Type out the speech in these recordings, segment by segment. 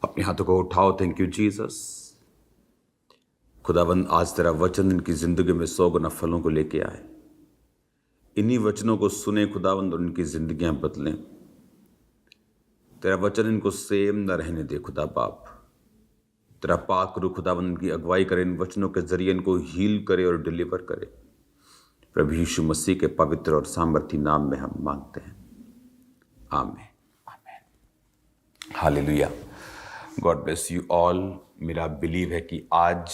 अपने हाथों को उठाओ। Thank you Jesus. खुदावंद, आज तेरा वचन इनकी जिंदगी में 100 गुना फलों को लेके आए। इन्हीं वचनों को सुने खुदावंद और इनकी जिंदगियां बदलें। तेरा वचन इनको सेम न रहने दे खुदा बाप। तेरा पाक रूह खुदावंद इनकी अगुवाई करे, इन वचनों के जरिए इनको हील करे और डिलीवर करे। प्रभु यीशु मसीह के पवित्र और सामर्थी नाम में हम मांगते हैं, आमीन। Hallelujah. God bless you all. मेरा बिलीव है कि आज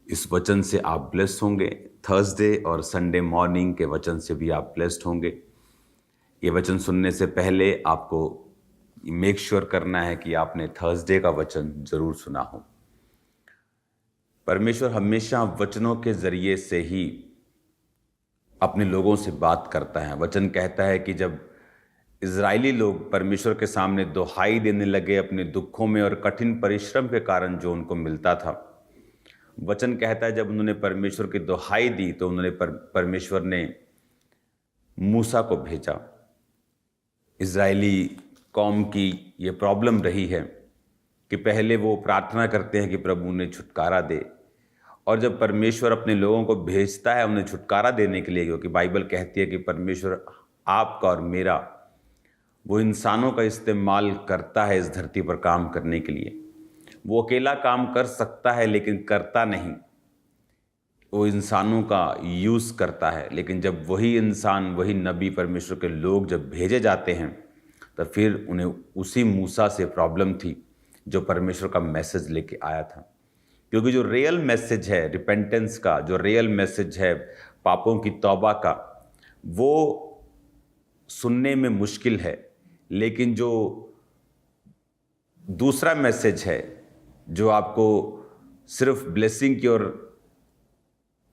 इस वचन से आप ब्लेस्ड होंगे। थर्सडे और संडे मॉर्निंग के वचन से भी आप ब्लेस्ड होंगे। ये वचन सुनने से पहले आपको मेक श्योर करना है कि आपने थर्सडे का वचन जरूर सुना हो। परमेश्वर हमेशा वचनों के जरिए से ही अपने लोगों से बात करता है। वचन कहता है कि जब इजरायली लोग परमेश्वर के सामने दुहाई देने लगे अपने दुखों में और कठिन परिश्रम के कारण जो उनको मिलता था, वचन कहता है जब उन्होंने परमेश्वर की दुहाई दी तो उन्होंने परमेश्वर ने मूसा को भेजा। इजरायली कौम की ये प्रॉब्लम रही है कि पहले वो प्रार्थना करते हैं कि प्रभु उन्हें छुटकारा दे, और जब परमेश्वर अपने लोगों को भेजता है उन्हें छुटकारा देने के लिए, क्योंकि बाइबल कहती है कि परमेश्वर आपका और मेरा, वो इंसानों का इस्तेमाल करता है इस धरती पर काम करने के लिए। वो अकेला काम कर सकता है लेकिन करता नहीं, वो इंसानों का यूज़ करता है। लेकिन जब वही इंसान, वही नबी, परमेश्वर के लोग जब भेजे जाते हैं तो फिर उन्हें उसी मूसा से प्रॉब्लम थी जो परमेश्वर का मैसेज लेके आया था। क्योंकि जो रियल मैसेज है रिपेंटेंस का, जो रियल मैसेज है पापों की तौबा का, वो सुनने में मुश्किल है। लेकिन जो दूसरा मैसेज है जो आपको सिर्फ ब्लेसिंग की ओर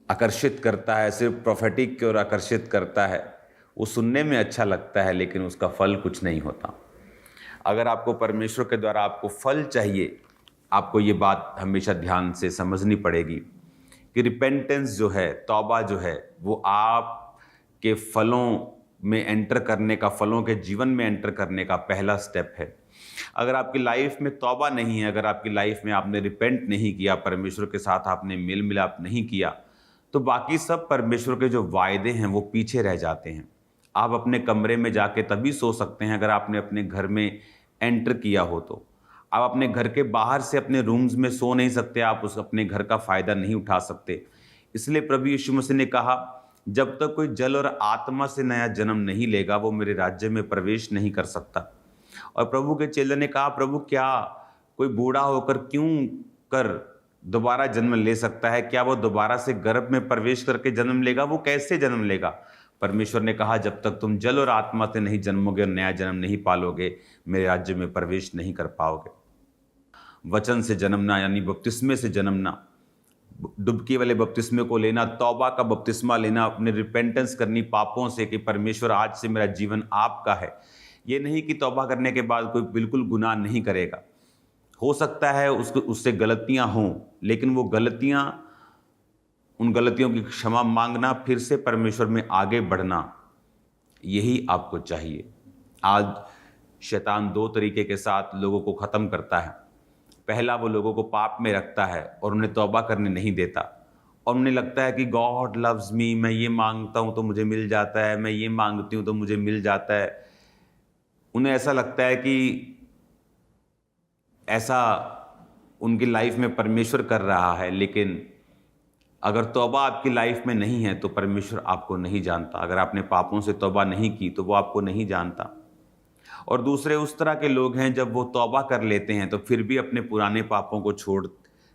आकर्षित करता है, सिर्फ प्रोफेटिक की ओर आकर्षित करता है, वो सुनने में अच्छा लगता है लेकिन उसका फल कुछ नहीं होता। अगर आपको परमेश्वर के द्वारा आपको फल चाहिए, आपको ये बात हमेशा ध्यान से समझनी पड़ेगी कि रिपेंटेंस जो है, तौबा जो है, वो आपके फलों में एंटर करने का, फलों के जीवन में एंटर करने का पहला स्टेप है। अगर आपकी लाइफ में तौबा नहीं है, अगर आपकी लाइफ में आपने रिपेंट नहीं किया, परमेश्वर के साथ आपने मेल मिलाप नहीं किया, तो बाकी सब परमेश्वर के जो वायदे हैं वो पीछे रह जाते हैं। आप अपने कमरे में जाके तभी सो सकते हैं अगर आपने अपने घर में एंटर किया हो तो। आप अपने घर के बाहर से अपने रूम्स में सो नहीं सकते, आप उस अपने घर का फ़ायदा नहीं उठा सकते। इसलिए प्रभु यीशु मसीह ने कहा, जब तक कोई जल और आत्मा से नया जन्म नहीं लेगा वो मेरे राज्य में प्रवेश नहीं कर सकता। और प्रभु के चेले ने कहा, प्रभु क्या कोई बूढ़ा होकर क्यों कर दोबारा जन्म ले सकता है? क्या वो दोबारा से गर्भ में प्रवेश करके जन्म लेगा? वो कैसे जन्म लेगा? परमेश्वर ने कहा, जब तक तुम जल और आत्मा से नहीं जन्मोगे और नया जन्म नहीं पालोगे, मेरे राज्य में प्रवेश नहीं कर पाओगे। वचन से जन्मना यानी बपतिस्मे से जन्मना, डुबकी वाले बपतिस्मे को लेना, तौबा का बपतिस्मा लेना, अपने रिपेंटेंस करनी पापों से कि परमेश्वर आज से मेरा जीवन आपका है। ये नहीं कि तौबा करने के बाद कोई बिल्कुल गुनाह नहीं करेगा। हो सकता है उससे गलतियां हों, लेकिन वो गलतियां, उन गलतियों की क्षमा मांगना, फिर से परमेश्वर में आगे बढ़ना, यही आपको चाहिए। आज शैतान 2 तरीके के साथ लोगों को ख़त्म करता है। पहला, वो लोगों को पाप में रखता है और उन्हें तौबा करने नहीं देता, और उन्हें लगता है कि गॉड लव्स मी, मैं ये मांगता हूँ तो मुझे मिल जाता है, मैं ये मांगती हूँ तो मुझे मिल जाता है। उन्हें ऐसा लगता है कि ऐसा उनकी लाइफ में परमेश्वर कर रहा है। लेकिन अगर तौबा आपकी लाइफ में नहीं है तो परमेश्वर आपको नहीं जानता। अगर आपने पापों से तौबा नहीं की तो वो आपको नहीं जानता। और दूसरे उस तरह के लोग हैं, जब वो तौबा कर लेते हैं तो फिर भी अपने पुराने पापों को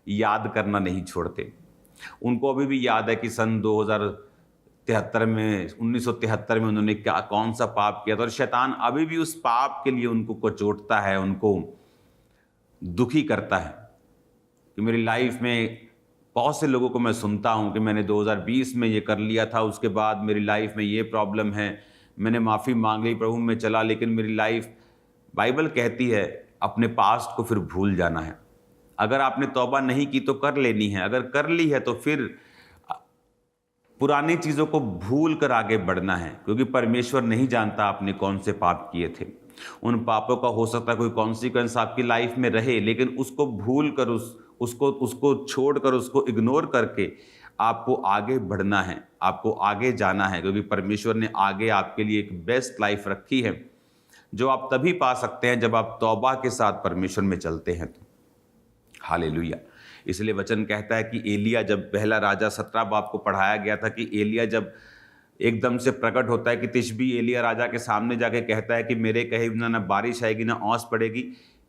याद करना नहीं छोड़ते। उनको अभी भी याद है कि सन 2073 में, 1973 में उन्होंने कौन सा पाप किया था, और शैतान अभी भी उस पाप के लिए उनको कोचोटता है, उनको दुखी करता है। कि मेरी लाइफ में बहुत से लोगों को मैं सुनता हूं कि मैंने 2020 में ये कर लिया था, उसके बाद मेरी लाइफ में ये प्रॉब्लम है, मैंने माफ़ी मांग ली, प्रभु में चला, लेकिन मेरी लाइफ, बाइबल कहती है अपने पास्ट को फिर भूल जाना है। अगर आपने तौबा नहीं की तो कर लेनी है, अगर कर ली है तो फिर पुरानी चीज़ों को भूल कर आगे बढ़ना है, क्योंकि परमेश्वर नहीं जानता आपने कौन से पाप किए थे। उन पापों का हो सकता है कोई कॉन्सिक्वेंस आपकी लाइफ में रहे, लेकिन उसको भूल कर उसको छोड़कर, उसको इग्नोर करके आपको आगे बढ़ना है, आपको आगे जाना है, क्योंकि परमेश्वर ने आगे आपके लिए एक बेस्ट लाइफ रखी है जो आप तभी पा सकते हैं जब आप तौबा के साथ परमेश्वर में चलते हैं तो। हालेलुया। इसलिए वचन कहता है कि एलिया, जब पहला राजा 17 बाब को पढ़ाया गया था कि एलिया जब एकदम से प्रकट होता है कि तिशबी एलिया राजा के सामने जाके कहता है कि मेरे कहे बिना ना बारिश आएगी ना ओस पड़ेगी।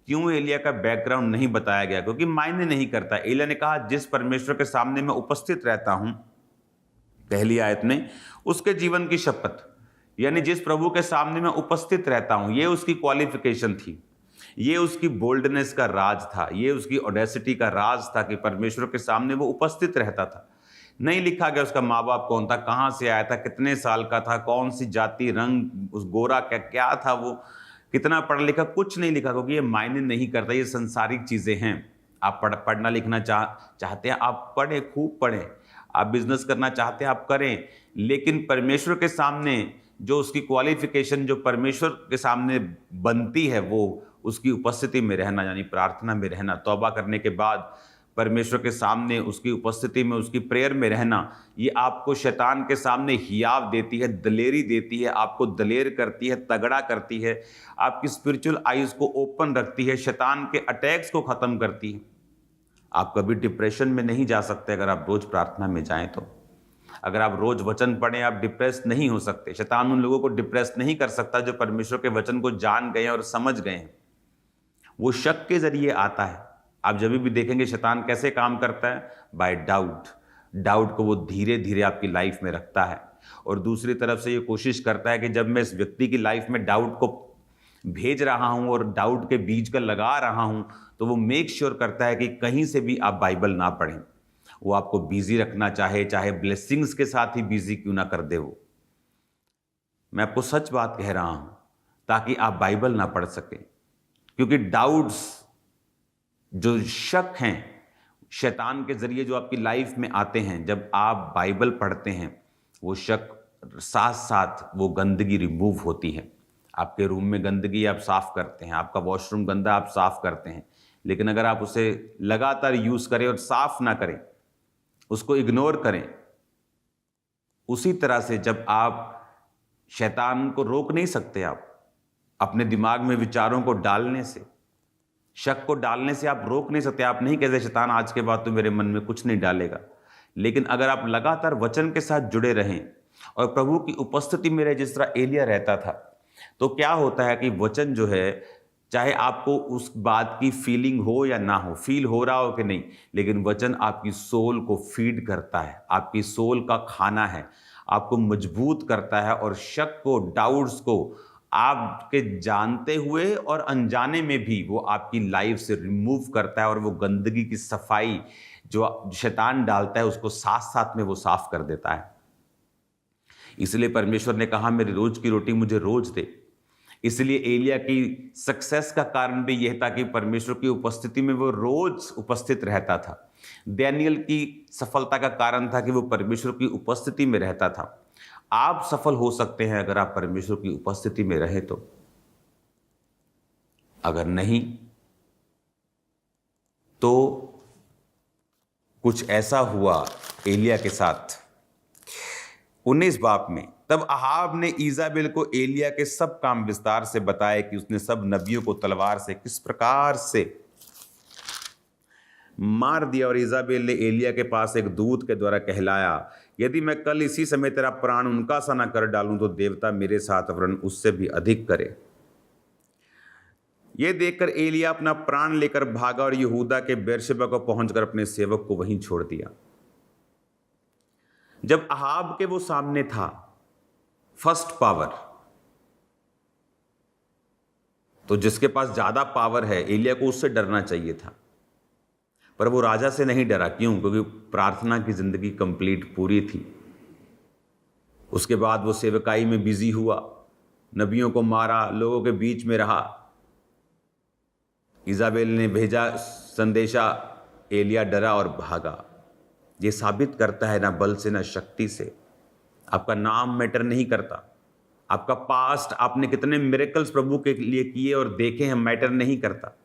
क्यों एलिया का बैकग्राउंड नहीं बताया गया? क्योंकि मायने नहीं करता। एलिया ने कहा जिस परमेश्वर के सामने मैं उपस्थित रहता हूं, पहली आयत में, उसके जीवन की शपथ, यानी जिस प्रभु के सामने मैं उपस्थित रहता हूं, ये उसकी क्वालिफिकेशन थी, ये उसकी बोल्डनेस का राज था, ये उसकी ऑडेसिटी का राज था कि परमेश्वर के सामने वो उपस्थित रहता था। नहीं लिखा गया उसका माँ बाप कौन था, कहाँ से आया था, कितने साल का था, कौन सी जाति, रंग, उस गोरा क्या था, वो कितना पढ़ा लिखा, कुछ नहीं लिखा, क्योंकि ये मायने नहीं करता। ये संसारिक चीज़ें हैं। आप पढ़ना लिखना चाहते हैं, आप पढ़ें, खूब पढ़ें। आप बिजनेस करना चाहते हैं, आप करें, लेकिन परमेश्वर के सामने जो उसकी क्वालिफिकेशन जो परमेश्वर के सामने बनती है, वो उसकी उपस्थिति में रहना, यानी प्रार्थना में रहना, तौबा करने के बाद परमेश्वर के सामने उसकी उपस्थिति में, उसकी प्रेयर में रहना, ये आपको शैतान के सामने हियाव देती है, दलेरी देती है, आपको दलेर करती है, तगड़ा करती है, आपकी स्पिरिचुअल आइज को ओपन रखती है, शैतान के अटैक्स को ख़त्म करती है। आप कभी डिप्रेशन में नहीं जा सकते अगर आप रोज़ प्रार्थना में जाएं तो। अगर आप रोज़ वचन पढ़ें, आप डिप्रेस नहीं हो सकते। शैतान उन लोगों को डिप्रेस नहीं कर सकता जो परमेश्वर के वचन को जान गए और समझ गए हैं। वो शक के जरिए आता है। आप जब भी देखेंगे शैतान कैसे काम करता है, बाय डाउट। डाउट को वो धीरे धीरे आपकी लाइफ में रखता है, और दूसरी तरफ से ये कोशिश करता है कि जब मैं इस व्यक्ति की लाइफ में डाउट को भेज रहा हूं और डाउट के बीज का लगा रहा हूं, तो वो मेक श्योर करता है कि कहीं से भी आप बाइबल ना पढ़ें। वो आपको बिजी रखना चाहे ब्लेसिंग्स के साथ ही बिजी क्यों ना कर दे वो। मैं आपको सच बात कह रहा हूं, ताकि आप बाइबल ना पढ़ सकें, क्योंकि डाउट्स, जो शक हैं, शैतान के जरिए जो आपकी लाइफ में आते हैं, जब आप बाइबल पढ़ते हैं, वो शक साथ साथ वो गंदगी रिमूव होती है। आपके रूम में गंदगी आप साफ करते हैं, आपका वॉशरूम गंदा आप साफ करते हैं, लेकिन अगर आप उसे लगातार यूज करें और साफ ना करें, उसको इग्नोर करें, उसी तरह से जब आप शैतान को रोक नहीं सकते, आप अपने दिमाग में विचारों को डालने से, शक को डालने से आप रोक नहीं सकते। आप नहीं कहते शैतान आज के बाद तो मेरे मन में कुछ नहीं डालेगा, लेकिन अगर आप लगातार वचन के साथ जुड़े रहें और प्रभु की उपस्थिति में रहे, जिस तरह एलिया रहता था, तो क्या होता है कि वचन जो है, चाहे आपको उस बात की फीलिंग हो या ना हो, फील हो रहा हो कि नहीं, लेकिन वचन आपकी सोल को फीड करता है, आपकी सोल का खाना है, आपको मजबूत करता है, और शक को, डाउट्स को आपके जानते हुए और अनजाने में भी वो आपकी लाइफ से रिमूव करता है, और वो गंदगी की सफाई जो शैतान डालता है उसको साथ साथ में वो साफ कर देता है। इसलिए परमेश्वर ने कहा मेरी रोज की रोटी मुझे रोज दे। इसलिए एलिया की सक्सेस का कारण भी यह था कि परमेश्वर की उपस्थिति में वो रोज उपस्थित रहता था। दानियेल की सफलता का कारण था कि वो परमेश्वर की उपस्थिति में रहता था। आप सफल हो सकते हैं अगर आप परमेश्वर की उपस्थिति में रहे तो। अगर नहीं तो कुछ ऐसा हुआ एलिया के साथ 19 बाब में। तब अहाब ने ईजाबेल को एलिया के सब काम विस्तार से बताए कि उसने सब नबियों को तलवार से किस प्रकार से मार दिया। और ईजाबेल ने एलिया के पास एक दूत के द्वारा कहलाया, यदि मैं कल इसी समय तेरा प्राण उनका सा न कर डालूं तो देवता मेरे साथ वरन उससे भी अधिक करे। यह देखकर एलिया अपना प्राण लेकर भागा और यहूदा के बेरशेबा को पहुंचकर अपने सेवक को वहीं छोड़ दिया। जब अहाब के वो सामने था फर्स्ट पावर, तो जिसके पास ज्यादा पावर है एलिया को उससे डरना चाहिए था, पर वो राजा से नहीं डरा। क्यों? क्योंकि प्रार्थना की जिंदगी कंप्लीट पूरी थी। उसके बाद वो सेवकाई में बिजी हुआ, नबियों को मारा, लोगों के बीच में रहा। ईजाबेल ने भेजा संदेशा, एलिया डरा और भागा। ये साबित करता है ना बल से ना शक्ति से, आपका नाम मैटर नहीं करता, आपका पास्ट, आपने कितने मिरेकल्स प्रभु के लिए किए और देखे हैं, मैटर नहीं करता।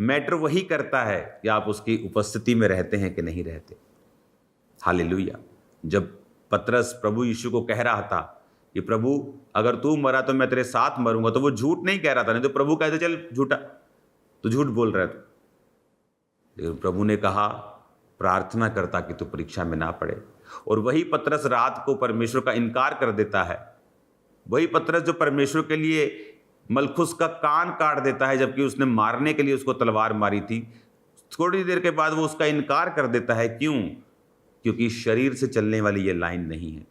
मैटर वही करता है कि आप उसकी उपस्थिति में रहते हैं कि नहीं रहते। हालेलुया। जब पतरस प्रभु यीशु को कह रहा था कि प्रभु अगर तू मरा तो मैं तेरे साथ मरूंगा, तो वो झूठ नहीं कह रहा था, नहीं तो प्रभु कहते चल झूठा, तू झूठ बोल रहा है तू। लेकिन प्रभु ने कहा प्रार्थना करता कि तू परीक्षा में ना पड़े। और वही पतरस रात को परमेश्वर का इनकार कर देता है, वही पतरस जो परमेश्वर के लिए मलखुस का कान काट देता है, जबकि उसने मारने के लिए उसको तलवार मारी थी, थोड़ी देर के बाद वो उसका इनकार कर देता है। क्यों? क्योंकि शरीर से चलने वाली ये लाइन नहीं है,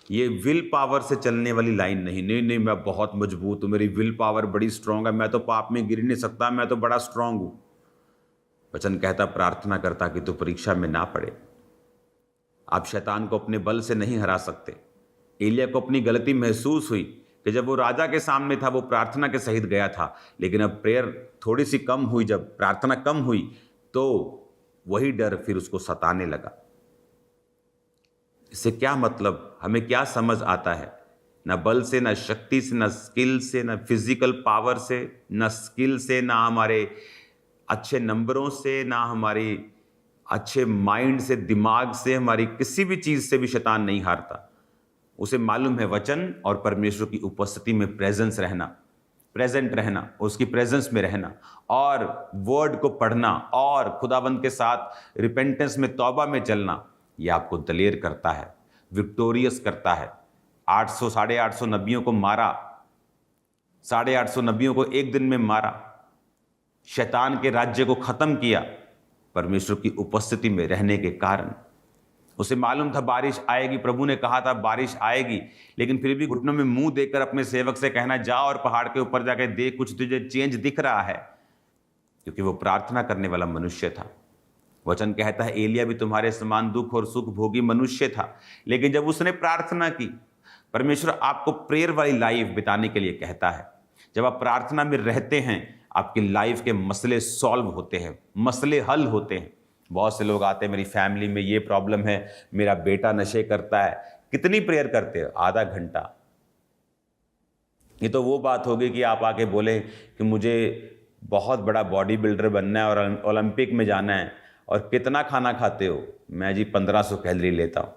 ये विल पावर से चलने वाली लाइन नहीं। नहीं, मैं बहुत मजबूत हूँ, मेरी विल पावर बड़ी स्ट्रांग है, मैं तो पाप में गिर नहीं सकता, मैं तो बड़ा स्ट्रांग हूँ। वचन कहता प्रार्थना करता कि तू परीक्षा में ना पड़े। आप शैतान को अपने बल से नहीं हरा सकते। एलिया को अपनी गलती महसूस हुई कि जब वो राजा के सामने था वो प्रार्थना के सहित गया था, लेकिन अब प्रेयर थोड़ी सी कम हुई, जब प्रार्थना कम हुई तो वही डर फिर उसको सताने लगा। इससे क्या मतलब, हमें क्या समझ आता है? ना बल से, ना शक्ति से, ना स्किल से, ना फिजिकल पावर से, ना स्किल से, ना हमारे अच्छे नंबरों से, ना हमारी अच्छे माइंड से, दिमाग से, हमारी किसी भी चीज से भी शैतान नहीं हारता। उसे मालूम है वचन और परमेश्वर की उपस्थिति में प्रेजेंस रहना, प्रेजेंट रहना, उसकी प्रेजेंस में रहना और वर्ड को पढ़ना और खुदाबंद के साथ रिपेंटेंस में, तौबा में चलना, यह आपको दलेर करता है, विक्टोरियस करता है। 800 850 नबियों को मारा, 850 नबियों को एक दिन में मारा, शैतान के राज्य को खत्म किया परमेश्वर की उपस्थिति में रहने के कारण। उसे मालूम था बारिश आएगी, प्रभु ने कहा था बारिश आएगी, लेकिन फिर भी घुटनों में मुंह देकर अपने सेवक से कहना जा और पहाड़ के ऊपर जाकर देख, कुछ तुझे चेंज दिख रहा है, क्योंकि वो प्रार्थना करने वाला मनुष्य था। वचन कहता है एलिया भी तुम्हारे समान दुख और सुख भोगी मनुष्य था, लेकिन जब उसने प्रार्थना की, परमेश्वर आपको प्रेयर वाली लाइफ बिताने के लिए कहता है। जब आप प्रार्थना में रहते हैं आपकी लाइफ के मसले सॉल्व होते हैं, मसले हल होते हैं। बहुत से लोग आते हैं, मेरी फैमिली में ये प्रॉब्लम है, मेरा बेटा नशे करता है। कितनी प्रेयर करते हो? आधा घंटा। ये तो वो बात होगी कि आप आके बोले कि मुझे बहुत बड़ा बॉडी बिल्डर बनना है और ओलंपिक में जाना है, और कितना खाना खाते हो? मैं जी 1500 कैलोरी लेता हूँ,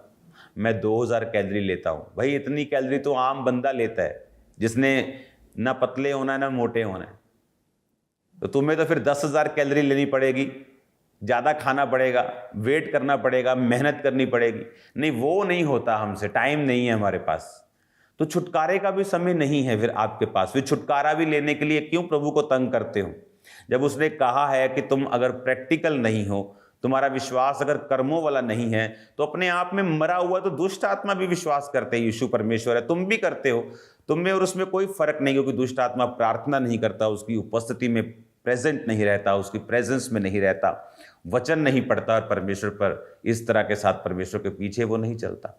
मैं 2000 कैलोरी लेता हूँ। भाई इतनी कैलोरी तो आम बंदा लेता है, जिसने ना पतले होना है ना मोटे होना है। तो तुम्हें तो फिर 10,000 कैलोरी लेनी पड़ेगी, ज़्यादा खाना पड़ेगा, वेट करना पड़ेगा, मेहनत करनी पड़ेगी। नहीं, वो नहीं होता हमसे, टाइम नहीं है हमारे पास। तो छुटकारे का भी समय नहीं है फिर आपके पास। फिर छुटकारा भी लेने के लिए क्यों प्रभु को तंग करते हो? जब उसने कहा है कि तुम अगर प्रैक्टिकल नहीं हो, तुम्हारा विश्वास अगर कर्मों वाला नहीं है, तो अपने आप में मरा हुआ तो दुष्ट आत्मा भी विश्वास करते हैं यीशु परमेश्वर है, तुम भी करते हो। तुम में और उसमें कोई फर्क नहीं, क्योंकि दुष्ट आत्मा प्रार्थना नहीं करता, उसकी उपस्थिति में प्रेजेंट नहीं रहता, उसकी प्रेजेंस में नहीं रहता, वचन नहीं पढ़ता और परमेश्वर पर इस तरह के साथ परमेश्वर के पीछे वो नहीं चलता।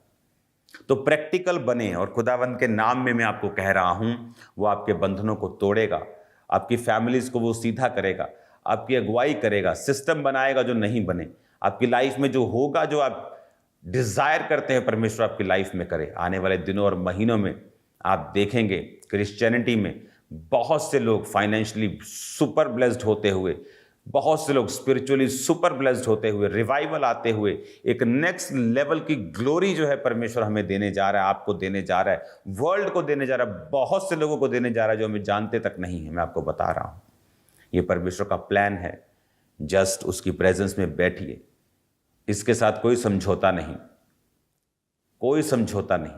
तो प्रैक्टिकल बने, और खुदावंद के नाम में मैं आपको कह रहा हूं, वो आपके बंधनों को तोड़ेगा, आपकी फैमिलीज को वो सीधा करेगा, आपकी अगुवाई करेगा, सिस्टम बनाएगा जो नहीं बने, आपकी लाइफ में जो होगा, जो आप डिजायर करते हैं परमेश्वर आपकी लाइफ में करे। आने वाले दिनों और महीनों में आप देखेंगे क्रिश्चियनिटी में बहुत से लोग फाइनेंशियली सुपर ब्लेस्ड होते हुए, बहुत से लोग स्पिरिचुअली सुपर ब्लेस्ड होते हुए, रिवाइवल आते हुए, एक नेक्स्ट लेवल की ग्लोरी जो है परमेश्वर हमें देने जा रहा है, आपको देने जा रहा है, वर्ल्ड को देने जा रहा है, बहुत से लोगों को देने जा रहा है जो हमें जानते तक नहीं है। मैं आपको बता रहा हूं, ये परमेश्वर का प्लान है। जस्ट उसकी प्रेजेंस में बैठिए, इसके साथ कोई समझौता नहीं, कोई समझौता नहीं।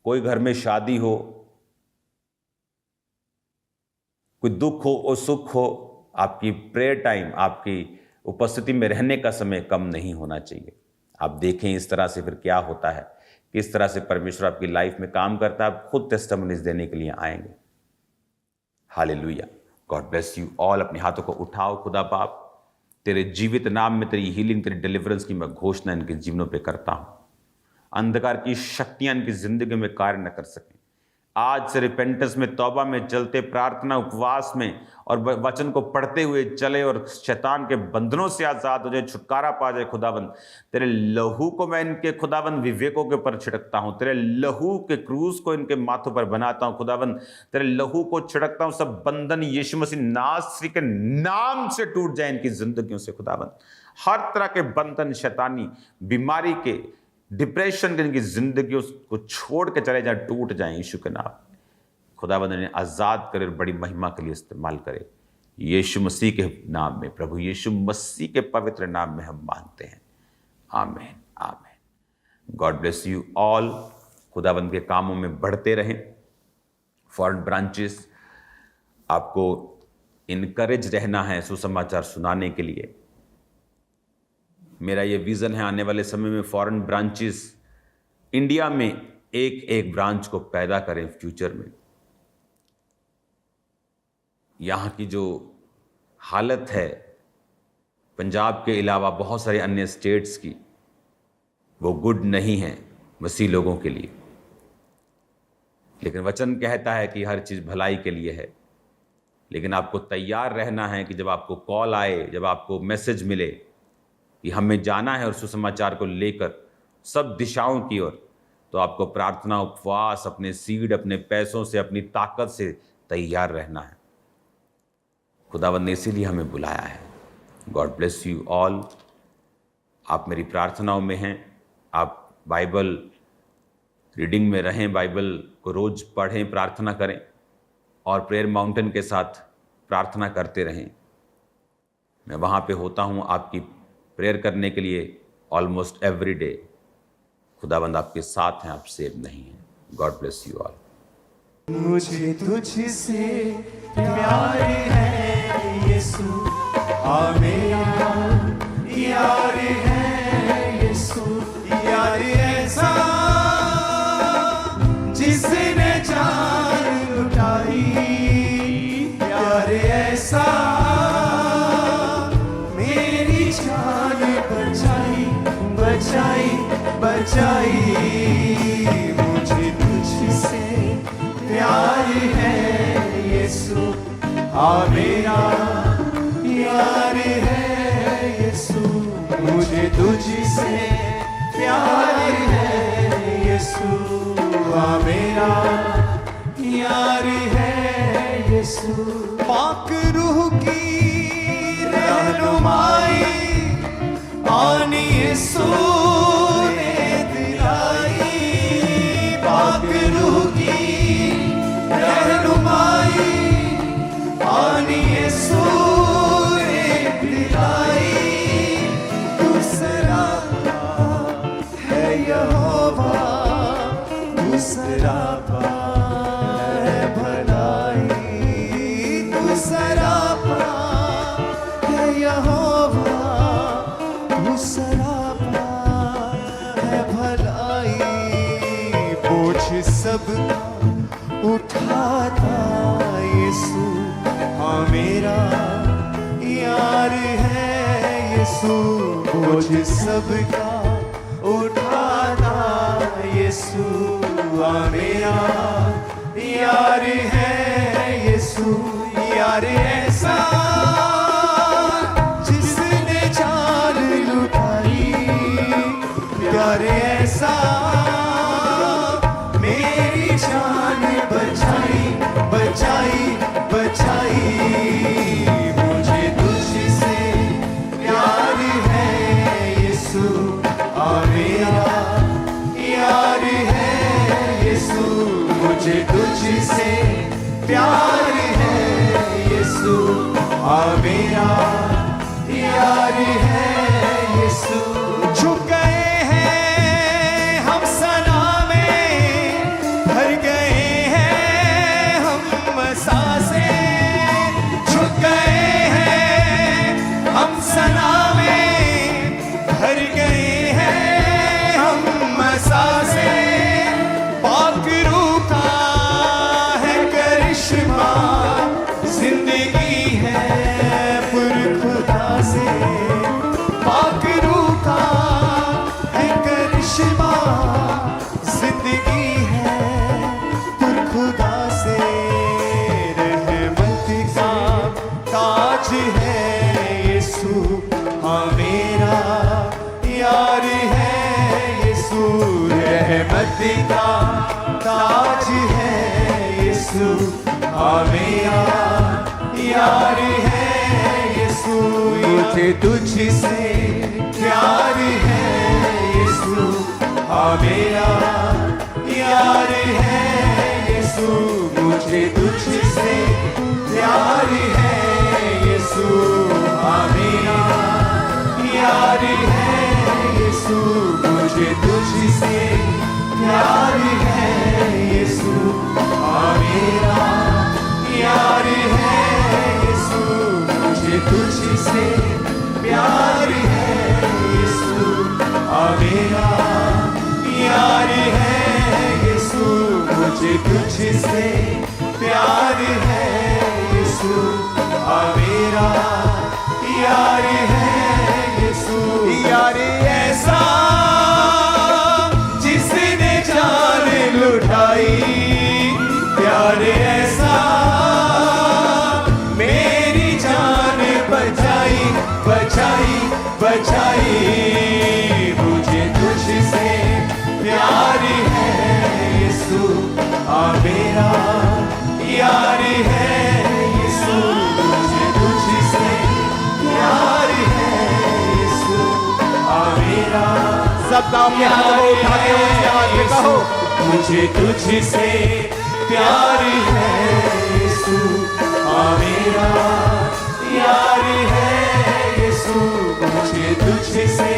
कोई घर में शादी हो, कोई दुख हो और सुख हो, आपकी प्रेयर टाइम, आपकी उपस्थिति में रहने का समय कम नहीं होना चाहिए। आप देखें इस तरह से फिर क्या होता है, किस तरह से परमेश्वर आपकी लाइफ में काम करता है। आप खुद टेस्टिमनीज देने के लिए आएंगे। Hallelujah, God bless you all. अपने हाथों को उठाओ। खुदा बाप, तेरे जीवित नाम में तेरी हीलिंग, तेरी डिलीवरेंस की मैं घोषणा इनके जीवनों पे करता हूं। अंधकार की शक्तियां इनकी जिंदगी में कार्य न कर सकें। आज से रिपेंटेंस में, तौबा में चलते, प्रार्थना उपवास में और वचन को पढ़ते हुए चले और शैतान के बंधनों से आज़ाद हो जाए, छुटकारा पा जाए। खुदाबंद तेरे लहू को मैं इनके खुदाबंद विवेकों के ऊपर छिड़कता हूँ, तेरे लहू के क्रूज को इनके माथों पर बनाता हूँ। खुदाबंद तेरे लहू को छिड़कता हूँ, सब बंधन यीशु मसीह नासरी के नाम से टूट जाए इनकी जिंदगियों से। खुदाबंद हर तरह के बंधन, शैतानी बीमारी के, डिप्रेशन के इनकी जिंदगियों को छोड़ के चले जाए, टूट जाए यीशु के नाम। खुदाबंद ने आज़ाद करे, बड़ी महिमा के लिए इस्तेमाल करे यीशु मसीह के नाम में, प्रभु यीशु मसीह के पवित्र नाम में हम मांगते हैं। आमीन, आमीन। God bless you all. खुदाबंद के कामों में बढ़ते रहें। फॉरेन ब्रांचेस आपको इनकरेज रहना है सुसमाचार सुनाने के लिए। मेरा ये विज़न है आने वाले समय में फॉरेन ब्रांचेस इंडिया में एक एक ब्रांच को पैदा करें फ्यूचर में। यहाँ की जो हालत है पंजाब के अलावा बहुत सारे अन्य स्टेट्स की, वो गुड नहीं है मसीह लोगों के लिए। लेकिन वचन कहता है कि हर चीज़ भलाई के लिए है। लेकिन आपको तैयार रहना है कि जब आपको कॉल आए, जब आपको मैसेज मिले कि हमें जाना है और सुसमाचार को लेकर सब दिशाओं की ओर, तो आपको प्रार्थना, उपवास, अपने सीड, अपने पैसों से, अपनी ताकत से तैयार रहना है। खुदावंद ने इसीलिए हमें बुलाया है। God bless you all. आप मेरी प्रार्थनाओं में हैं। आप बाइबल रीडिंग में रहें, बाइबल को रोज़ पढ़ें, प्रार्थना करें और प्रेयर माउंटेन के साथ प्रार्थना करते रहें। मैं वहाँ पे होता हूँ आपकी प्रेयर करने के लिए ऑलमोस्ट एवरी डे। खुदाबंद आपके साथ हैं, आप सेव नहीं हैं। God bless you all. मुझे तुझसे प्यार है यीशु, आ मेरा यार है यीशु, यार ऐसा जिसने जान लुटाई, प्यार ऐसा मेरी जान बचाई, बचाई, बचाई। मुझे तुझसे प्यार है यीशु, आ मेरा यार है यीशु, मुझे तुझसे प्यार है यीशु, आ मेरा यार है यीशु। पाक रूह की रहनुमाई आनी यीशु ने दिलाई, पाक रूह की रहनुमाई आनी यीशु ने दिलाई। दूसरा है यहोवा, दूसरा है भलाई, दूसरा है यहोवा, दूसरा है भलाई। बोझ सबका उठाता यीशु, हाँ मेरा यार है यीशु, बोझ सबका उठाता यीशु, हाँ मेरा यार है यीशु, यार ऐसा जिसने जान लुटाई, प्यार ऐसा मेरी जान बचाई, बचाई, बचाई। मुझे तुझसे प्यार है यीशु, आ मेरा यार है यीशु, मुझे तुझसे प्यार है यीशु, आ मेरा यार है यीशु। झुक गए हैं हम सना में, भर गए हैं हम सांसे, झुक गए हैं हम सना में, भर गए हैं हम सांसे। पाक रूह का है करिश्मा, जिंदगी है पुरखुदा से, पाक रूह का है करिश्मा, जिंदगी है पुरखुदा हाँ मेरा यार है यीशु, रहमत का ताज है यीशु, हाँ मेरा यार है यीशु, मुझे तुझसे प्यार है यीशु, हाँ मेरा यार है यीशु, मुझे तुझसे प्यार है यीशु, हाँ मेरा यार है यीशु, मुझे तुझसे प्यार है यीशु, हाँ मेरा यार है यीशु, मुझे तुझसे प्यार है यीशु, हाँ मेरा यार है यीशु, मुझे तुझसे प्यार है यीशु, हाँ मेरा यार है यीशु, यार ऐसा जिसने जान लुटाई, प्यार ऐसा मेरी जान बचाई बचाई बचाई, मुझे तुझसे प्यार है यीशु, हाँ मेरा यार है यीशु, मुझे तुझसे प्यार है यीशु, हाँ मेरा सब नाम उठा के उसके हाथ में कहो, मुझे तुझसे प्यार है यीशु, हाँ मेरा यार है यीशु, मुझे तुझसे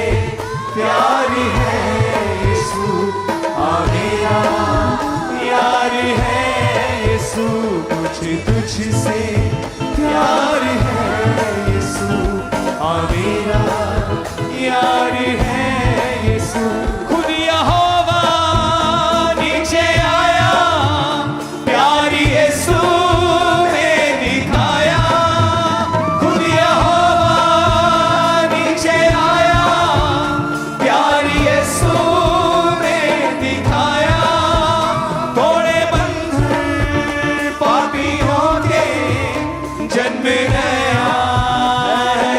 प्यार है यीशु, हाँ मेरा यार है यीशु, मुझे तुझसे प्यार है यीशु, हाँ मेरा यार है यीशु, खुद यहोवा नीचे आया, प्यार यीशु ने दिखाया, खुद यहोवा नीचे आया, प्यार यीशु ने दिखाया, तोड़े बंधन पापियों के जन्म नया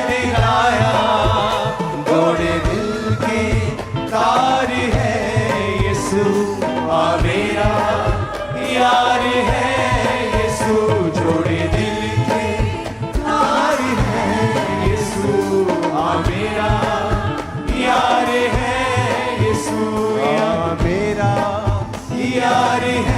दिलाया, तोड़े दिल के तार है यीशु, हाँ मेरा यार है यीशु, जोड़े दिल के तार है यीशु, हाँ मेरा यार है यीशु, हाँ मेरा यार है